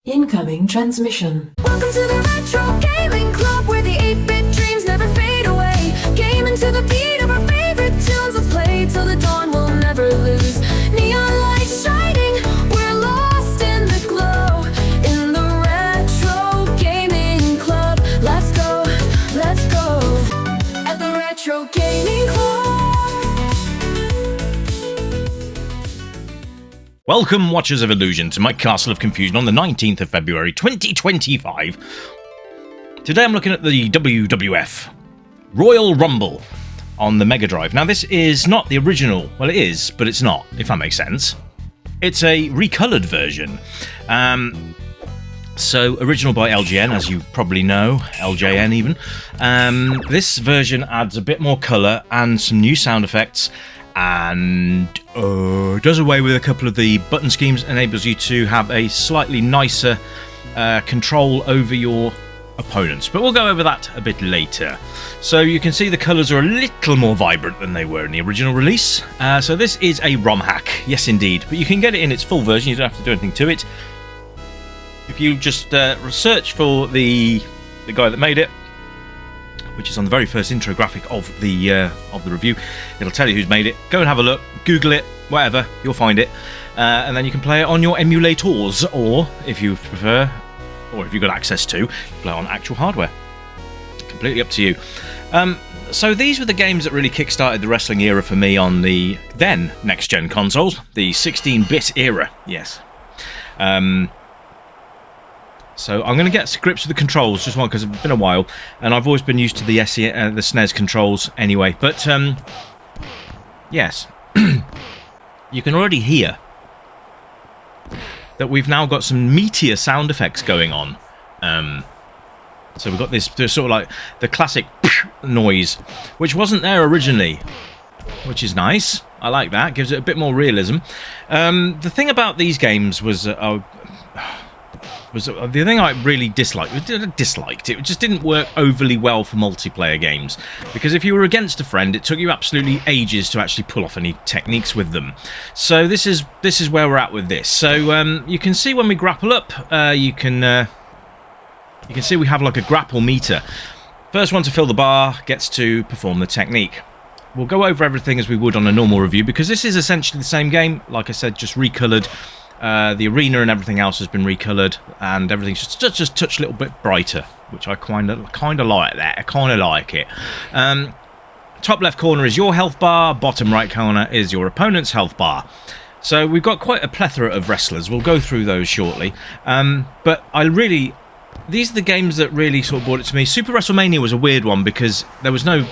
Incoming transmission. Welcome to the Retro Gaming Club, where the 8-bit dreams never fade away. Gaming to the beat of our favorite tunes. Let's play till the dawn, we'll never lose. Neon lights shining, we're lost in the glow. In the Retro Gaming Club, let's go, let's go. At the Retro Gaming Club. Welcome, Watchers of Illusion, to my Castle of Confusion on the 19th of February 2025. Today I'm looking at the WWF Royal Rumble on the Mega Drive. Now this is not the original, well it is, but it's not, if that makes sense. It's a recoloured version. So original by LJN, as you probably know, LJN even. This version adds a bit more colour and some new sound effects, and does away with a couple of the button schemes, enables you to have a slightly nicer control over your opponents, but we'll go over that a bit later. So you can see the colours are a little more vibrant than they were in the original release. So this is a ROM hack, yes indeed, but you can get it in its full version, you don't have to do anything to it. If you just search for the guy that made it, which is on the very first intro graphic of the review, it'll tell you who's made it. Go and have a look, Google it, whatever, you'll find it, and then you can play it on your emulators, or if you prefer, or if you've got access to, play on actual hardware. Completely up to you. So these were the games that really kick-started the wrestling era for me on the then next-gen consoles, the 16-bit era, yes. So I'm going to get to grips with the controls, just one, because it's been a while, and I've always been used to the SNES controls anyway. But yes, you can already hear that we've now got some meatier sound effects going on. So we've got this sort of like the classic noise, which wasn't there originally, which is nice. I like that, gives it a bit more realism. The thing about these games was the thing I really disliked. It just didn't work overly well for multiplayer games, because if you were against a friend, it took you absolutely ages to actually pull off any techniques with them. So this is where we're at with this. So you can see when we grapple up, you can see we have like a grapple meter. First one to fill the bar gets to perform the technique. We'll go over everything as we would on a normal review, because this is essentially the same game, like I said, just recoloured. The arena and everything else has been recoloured, and everything's just touch a little bit brighter, which I kind of like that. I kind of like it. Top left corner is your health bar, bottom right corner is your opponent's health bar. So we've got quite a plethora of wrestlers. We'll go through those shortly. But these are the games that really sort of brought it to me. Super WrestleMania was a weird one because there was no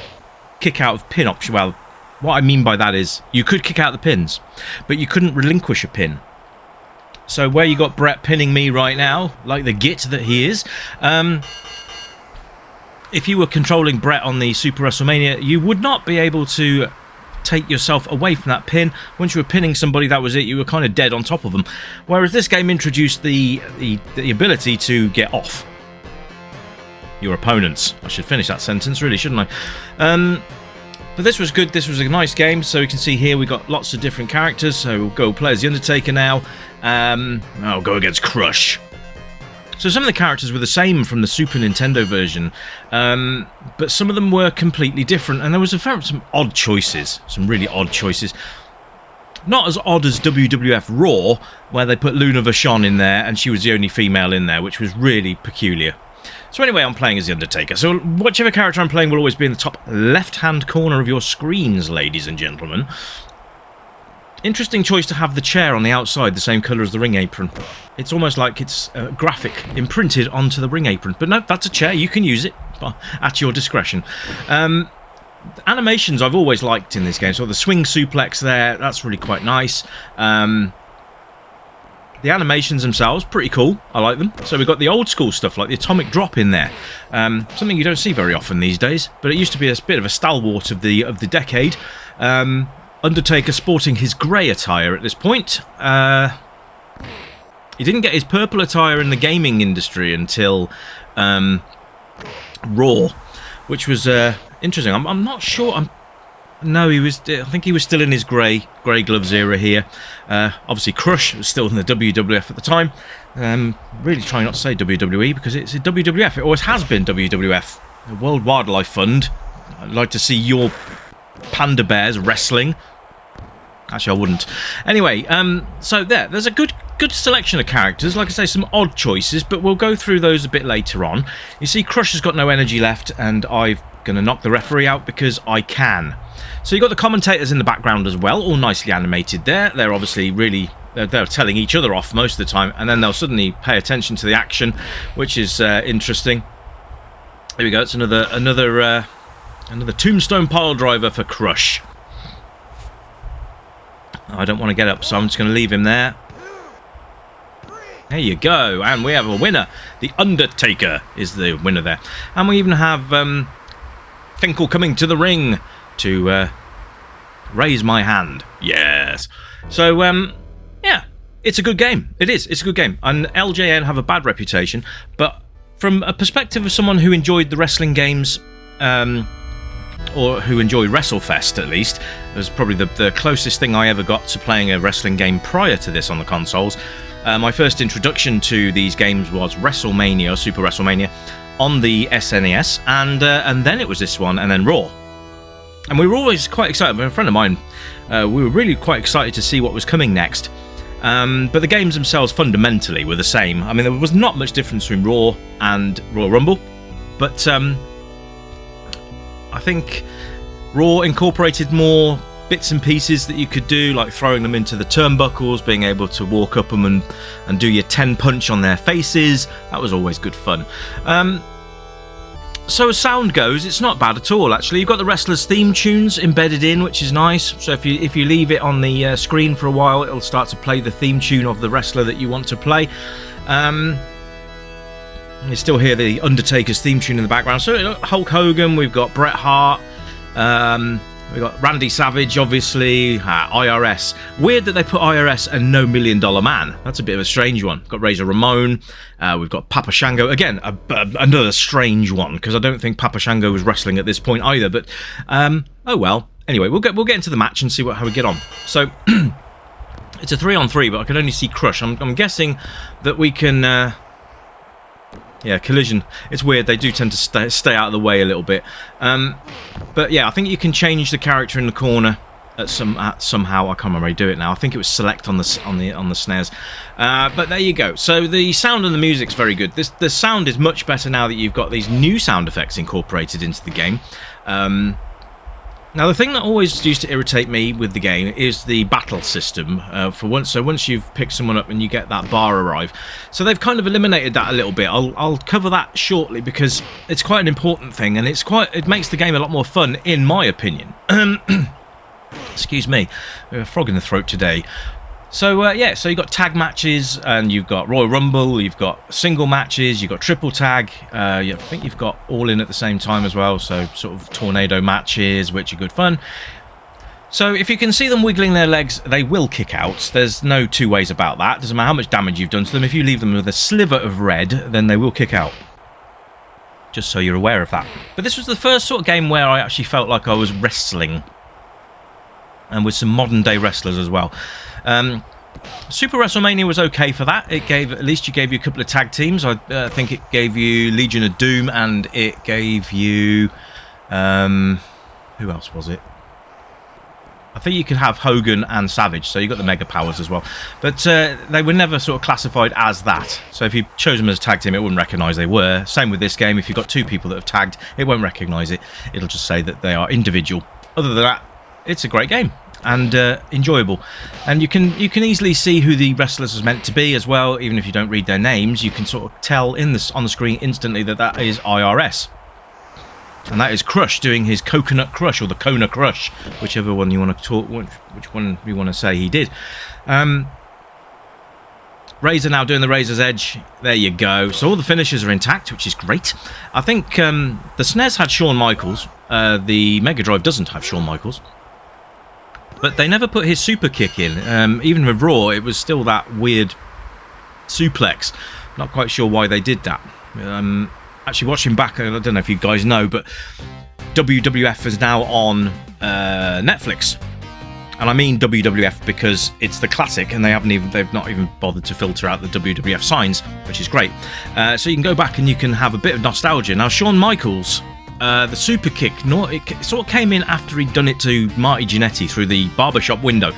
kick out of pin option. Well, what I mean by that is you could kick out the pins, but you couldn't relinquish a pin. So where you got Brett pinning me right now, like the git that he is, if you were controlling Brett on the Super WrestleMania, you would not be able to take yourself away from that pin. Once you were pinning somebody, that was it. You were kind of dead on top of them. Whereas this game introduced the ability to get off your opponents. I should finish that sentence, really, shouldn't I? But this was good. This was a nice game. So you can see here we got lots of different characters. So we'll go play as the Undertaker now. I'll go against Crush. So some of the characters were the same from the Super Nintendo version, but some of them were completely different, and there was some odd choices, some really odd choices. Not as odd as WWF Raw, where they put Luna Vachon in there, and she was the only female in there, which was really peculiar. So anyway, I'm playing as the Undertaker. So whichever character I'm playing will always be in the top left-hand corner of your screens, ladies and gentlemen. Interesting choice to have the chair on the outside the same colour as the ring apron. It's almost like it's a graphic imprinted onto the ring apron. But no, that's a chair. You can use it at your discretion. Animations I've always liked in this game. So the swing suplex there, that's really quite nice. The animations themselves, pretty cool. I like them. So we've got the old school stuff, like the atomic drop in there. Something you don't see very often these days, but it used to be a bit of a stalwart of the decade. Undertaker sporting his grey attire at this point. He didn't get his purple attire in the gaming industry until Raw, which was interesting. I'm not sure. No, he was. I think he was still in his grey gloves era here. Obviously, Crush was still in the WWF at the time. Really trying not to say WWE because it's a WWF. It always has been WWF. The World Wildlife Fund. I'd like to see your panda bears wrestling. Actually, I wouldn't. Anyway, so there's a good selection of characters. Like I say, some odd choices, but we'll go through those a bit later on. You see, Crush has got no energy left, and I'm going to knock the referee out because I can. So you've got the commentators in the background as well, all nicely animated there. They're obviously really... They're telling each other off most of the time, and then they'll suddenly pay attention to the action, which is interesting. There we go. It's another tombstone pile driver for Crush. I don't want to get up, so I'm just going to leave him there. There you go, and we have a winner. The Undertaker is the winner there, and we even have Finkel coming to the ring to raise my hand. Yes. So yeah, it's a good game. It is. It's a good game, and LJN have a bad reputation, but from a perspective of someone who enjoyed the wrestling games, or who enjoyed WrestleFest at least, it was probably the closest thing I ever got to playing a wrestling game prior to this on the consoles. My first introduction to these games was WrestleMania, or Super WrestleMania, on the SNES, and then it was this one, and then Raw. And we were always quite excited. A friend of mine, we were really quite excited to see what was coming next. But the games themselves fundamentally were the same. I mean, there was not much difference between Raw and Royal Rumble, but I think Raw incorporated more bits and pieces that you could do, like throwing them into the turnbuckles, being able to walk up them and do your 10 punch on their faces. That was always good fun. So as sound goes, it's not bad at all, actually. You've got the wrestlers' theme tunes embedded in, which is nice. So if you leave it on the screen for a while, it'll start to play the theme tune of the wrestler that you want to play. You still hear the Undertaker's theme tune in the background. So Hulk Hogan, we've got Bret Hart, we've got Randy Savage, obviously, IRS. Weird that they put IRS and No $1 Million Man. That's a bit of a strange one. We've got Razor Ramon, we've got Papa Shango. Again, another strange one, because I don't think Papa Shango was wrestling at this point either. But, oh well. Anyway, we'll get into the match and see how we get on. So, it's a 3-on-3, but I can only see Crush. I'm guessing that we can... yeah, collision. It's weird. They do tend to stay out of the way a little bit. But yeah, I think you can change the character in the corner somehow. I can't remember how you do it now. I think it was select on the SNES. But there you go. So the sound and the music's very good. The sound is much better now that you've got these new sound effects incorporated into the game. Now, the thing that always used to irritate me with the game is the battle system. So once you've picked someone up and you get that bar arrive, so they've kind of eliminated that a little bit. I'll cover that shortly because it's quite an important thing, and it makes the game a lot more fun, in my opinion. Excuse me, a frog in the throat today. So yeah, so you've got tag matches, and you've got Royal Rumble, you've got single matches, you've got triple tag, I think you've got all in at the same time as well, so sort of tornado matches, which are good fun. So if you can see them wiggling their legs, they will kick out. There's no two ways about that. Doesn't matter how much damage you've done to them, if you leave them with a sliver of red, then they will kick out. Just so you're aware of that. But this was the first sort of game where I actually felt like I was wrestling, and with some modern day wrestlers as well. Super WrestleMania was okay for that. At least you gave you a couple of tag teams. I think it gave you Legion of Doom, and it gave you who else was it? I think you could have Hogan and Savage, so you got the Mega Powers as well. But they were never sort of classified as that. So if you chose them as a tag team, it wouldn't recognise they were. Same with this game. If you've got two people that have tagged, it won't recognise it. It'll just say that they are individual. Other than that, it's a great game and enjoyable, and you can easily see who the wrestlers is meant to be as well. Even if you don't read their names, you can sort of tell on the screen instantly that is IRS, and that is Crush doing his Coconut Crush, or the Kona Crush, whichever one you want to talk, which one you want to say he did. Razor now doing the Razor's Edge. There you go. So all the finishes are intact, which is great. I think the SNES had Shawn Michaels. The Mega Drive doesn't have Shawn Michaels. But they never put his super kick in. Even with Raw, it was still that weird suplex. Not quite sure why they did that. Actually, watching back, I don't know if you guys know, but WWF is now on Netflix. And I mean WWF because it's the classic, and they've not even bothered to filter out the WWF signs, which is great. So you can go back and you can have a bit of nostalgia. Now, Shawn Michaels, the super kick, it sort of came in after he'd done it to Marty Jannetty through the barbershop window,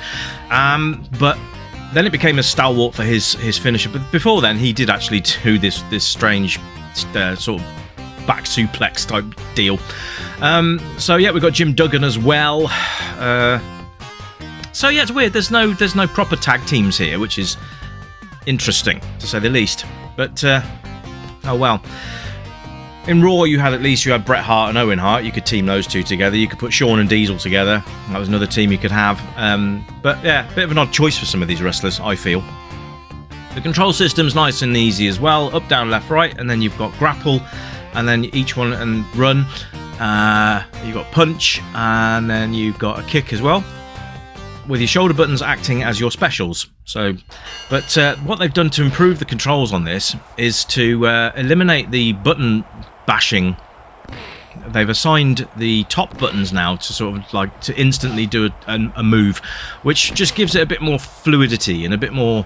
but then it became a stalwart for his finisher. But before then, he did actually do this strange sort of back suplex type deal. So yeah, we've got Jim Duggan as well. So yeah, it's weird. There's no proper tag teams here, which is interesting to say the least. But oh well. In Raw, you had Bret Hart and Owen Hart. You could team those two together. You could put Shawn and Diesel together. That was another team you could have. But yeah, a bit of an odd choice for some of these wrestlers, I feel. The control system's nice and easy as well. Up, down, left, right, and then you've got grapple, and then each one and run. You've got punch, and then you've got a kick as well, with your shoulder buttons acting as your specials. So, but what they've done to improve the controls on this is to eliminate the button bashing. They've assigned the top buttons now to sort of like to instantly do a move, which just gives it a bit more fluidity and a bit more.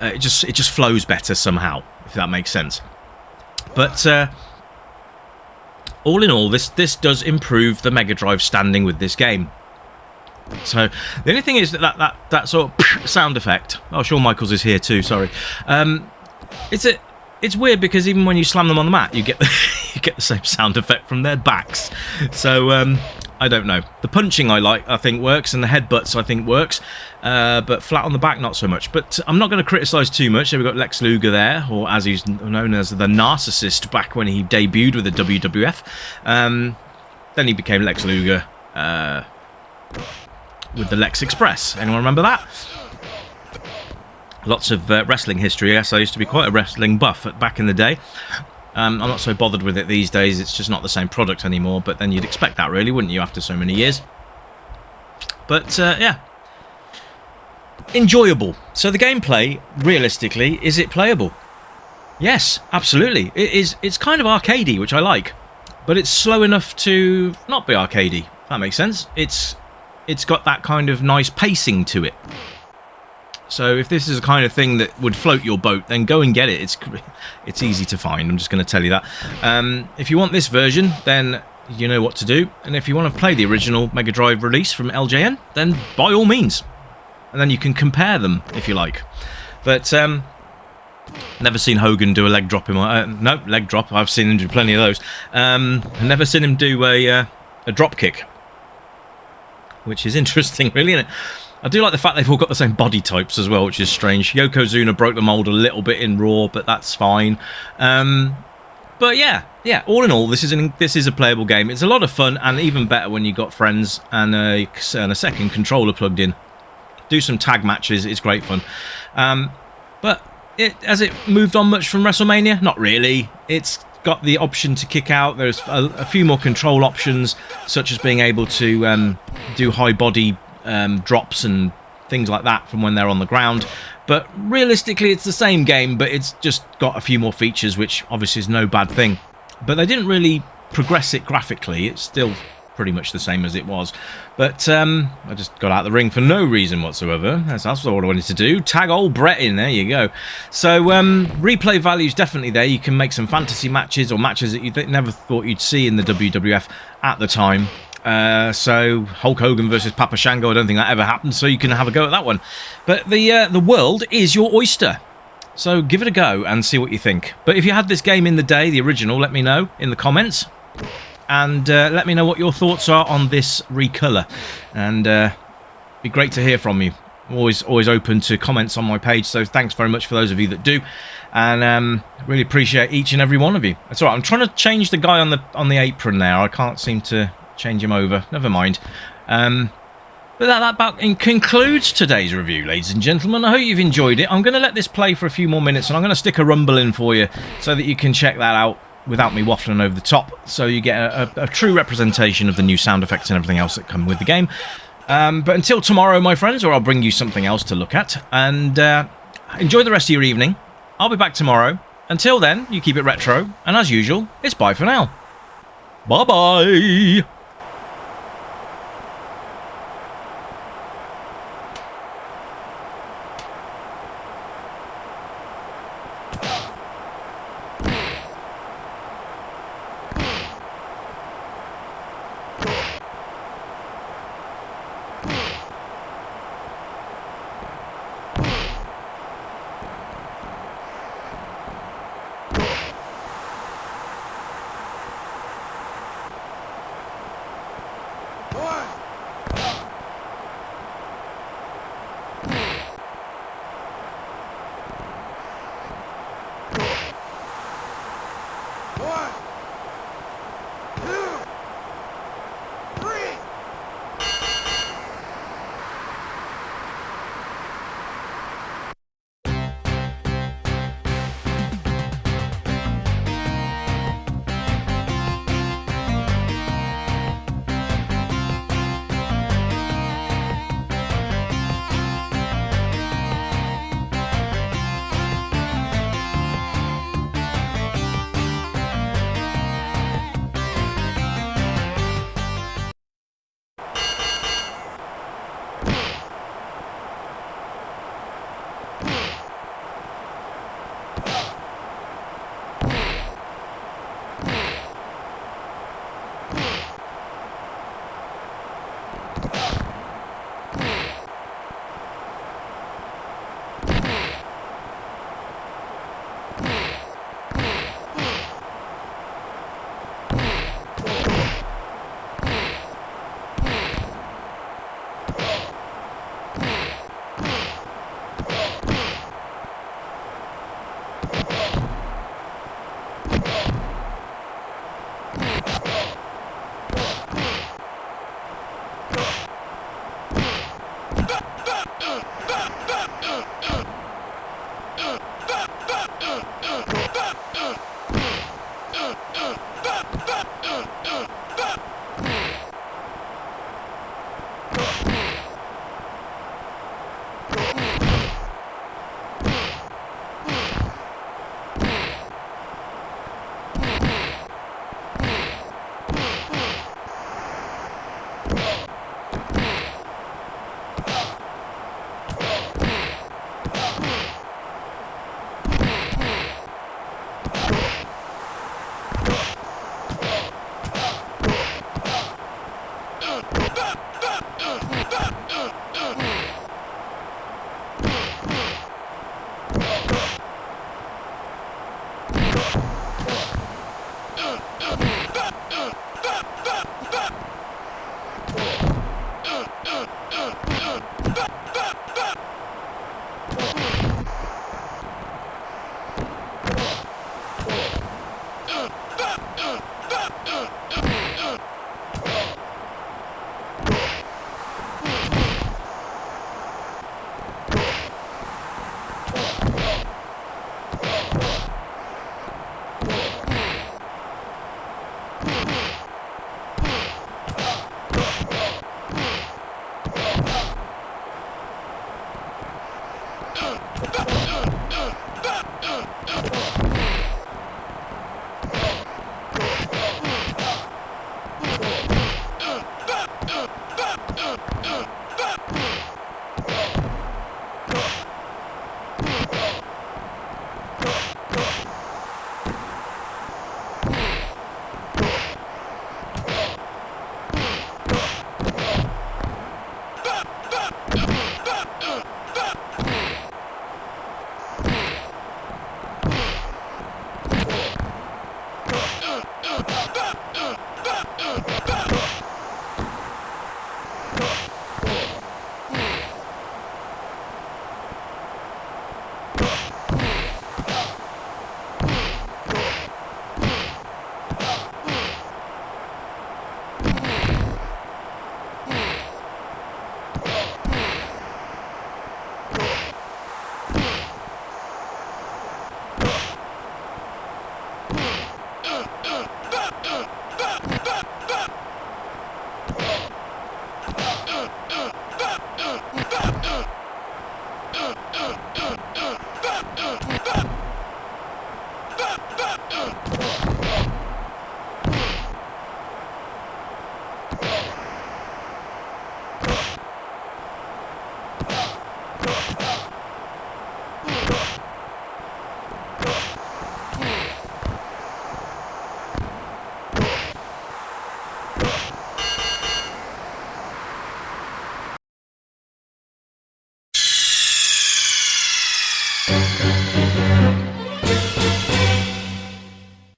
It just flows better somehow, if that makes sense. But all in all, this does improve the Mega Drive standing with this game. So the only thing is that sort of sound effect. Oh, Shawn Michaels is here too. Sorry. It's weird because even when you slam them on the mat, you get the same sound effect from their backs. So I don't know. The punching I think works, and the headbutts I think works, but flat on the back not so much. But I'm not going to criticise too much. So we've got Lex Luger there, or as he's known as the Narcissist back when he debuted with the WWF. Then he became Lex Luger with the Lex Express. Anyone remember that? Lots of wrestling history. Yes, I used to be quite a wrestling buff back in the day. I'm not so bothered with it these days. It's just not the same product anymore. But then you'd expect that, really, wouldn't you, after so many years? But yeah, enjoyable. So the gameplay, realistically, is it playable? Yes, absolutely. It is. It's kind of arcadey, which I like, but it's slow enough to not be arcadey. If that makes sense. It's got that kind of nice pacing to it. So if this is the kind of thing that would float your boat, then go and get it. It's easy to find. I'm just going to tell you that. If you want this version, then you know what to do. And if you want to play the original Mega Drive release from LJN, then by all means. And then you can compare them if you like. But never seen Hogan do a leg drop in my... no, leg drop. I've seen him do plenty of those. Never seen him do a drop kick, which is interesting, really, isn't it? I do like the fact they've all got the same body types as well, which is strange. Yokozuna broke the mold a little bit in Raw, but that's fine. But yeah, all in all, this is a playable game. It's a lot of fun, and even better when you've got friends and a second controller plugged in. Do some tag matches, it's great fun. But has it moved on much from WrestleMania? Not really. It's got the option to kick out. There's a few more control options, such as being able to do high body drops and things like that from when they're on the ground. But realistically, it's the same game, but it's just got a few more features, which obviously is no bad thing. But they didn't really progress it graphically. It's still pretty much the same as it was. But I just got out of the ring for no reason whatsoever. That's what I wanted to do. Tag old Brett in, there you go. So replay value's definitely there. You can make some fantasy matches, or matches that you never thought you'd see in the WWF at the time. So Hulk Hogan versus Papa Shango, I don't think that ever happened, so you can have a go at that one. But the world is your oyster, so give it a go and see what you think. But if you had this game in the day, the original, let me know in the comments, and let me know what your thoughts are on this recolor, and be great to hear from you. I'm always open to comments on my page, so thanks very much for those of you that do, and really appreciate each and every one of you. That's all right. I'm trying to change the guy on the apron now. I can't seem to change him over. Never mind. But that about concludes today's review, ladies and gentlemen. I hope you've enjoyed it. I'm going to let this play for a few more minutes, and I'm going to stick a rumble in for you so that you can check that out without me waffling over the top, so you get a true representation of the new sound effects and everything else that come with the game. But until tomorrow, my friends, or I'll bring you something else to look at, and enjoy the rest of your evening. I'll be back tomorrow. Until then, you keep it retro, and as usual, it's bye for now. Bye-bye! One, two, three.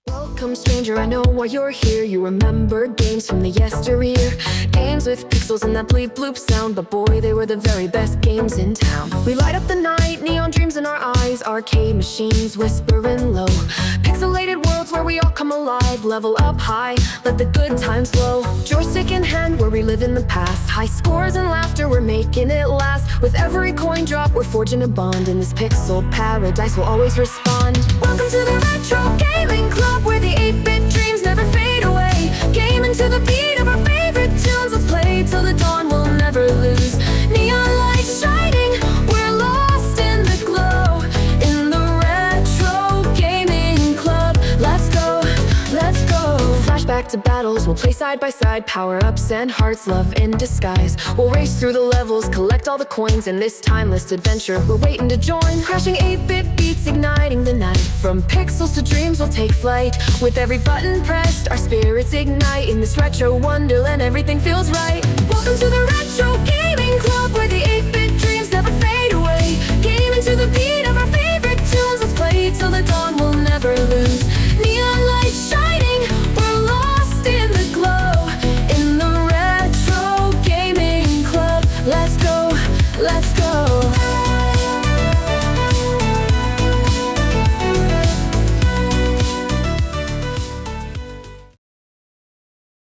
Welcome, stranger, I know why you're here. You remember games from the yesteryear, games with pixels and that bleep bloop sound. But boy, they were the very best games in town. We light up the night, neon dreams in our eyes, arcade machines whispering low, pixelated worlds where we we all come alive, level up high, let the good times flow. Joystick in hand, where we live in the past. High scores and laughter, we're making it last. With every coin drop, we're forging a bond. In this pixel paradise, we'll always respond. Welcome to the Retro Gaming Club, where the 8-bit dreams never fade away. Gaming to the beat of our favorite tunes. Let's play till the dawn, we'll never lose. Neon lights shining, we're lost in the glow. In the Retro Gaming Club, let's go, let's go. Flashback to battles, we'll play side by side. Power-ups and hearts, love in disguise. We'll race through the levels, collect all the coins. In this timeless adventure, we're waiting to join. Crashing 8-bit beats, igniting the night. From pixels to dreams, we'll take flight. With every button pressed, our spirits ignite. In this retro wonderland, everything feels right. Welcome to the Retro Gaming Club, where the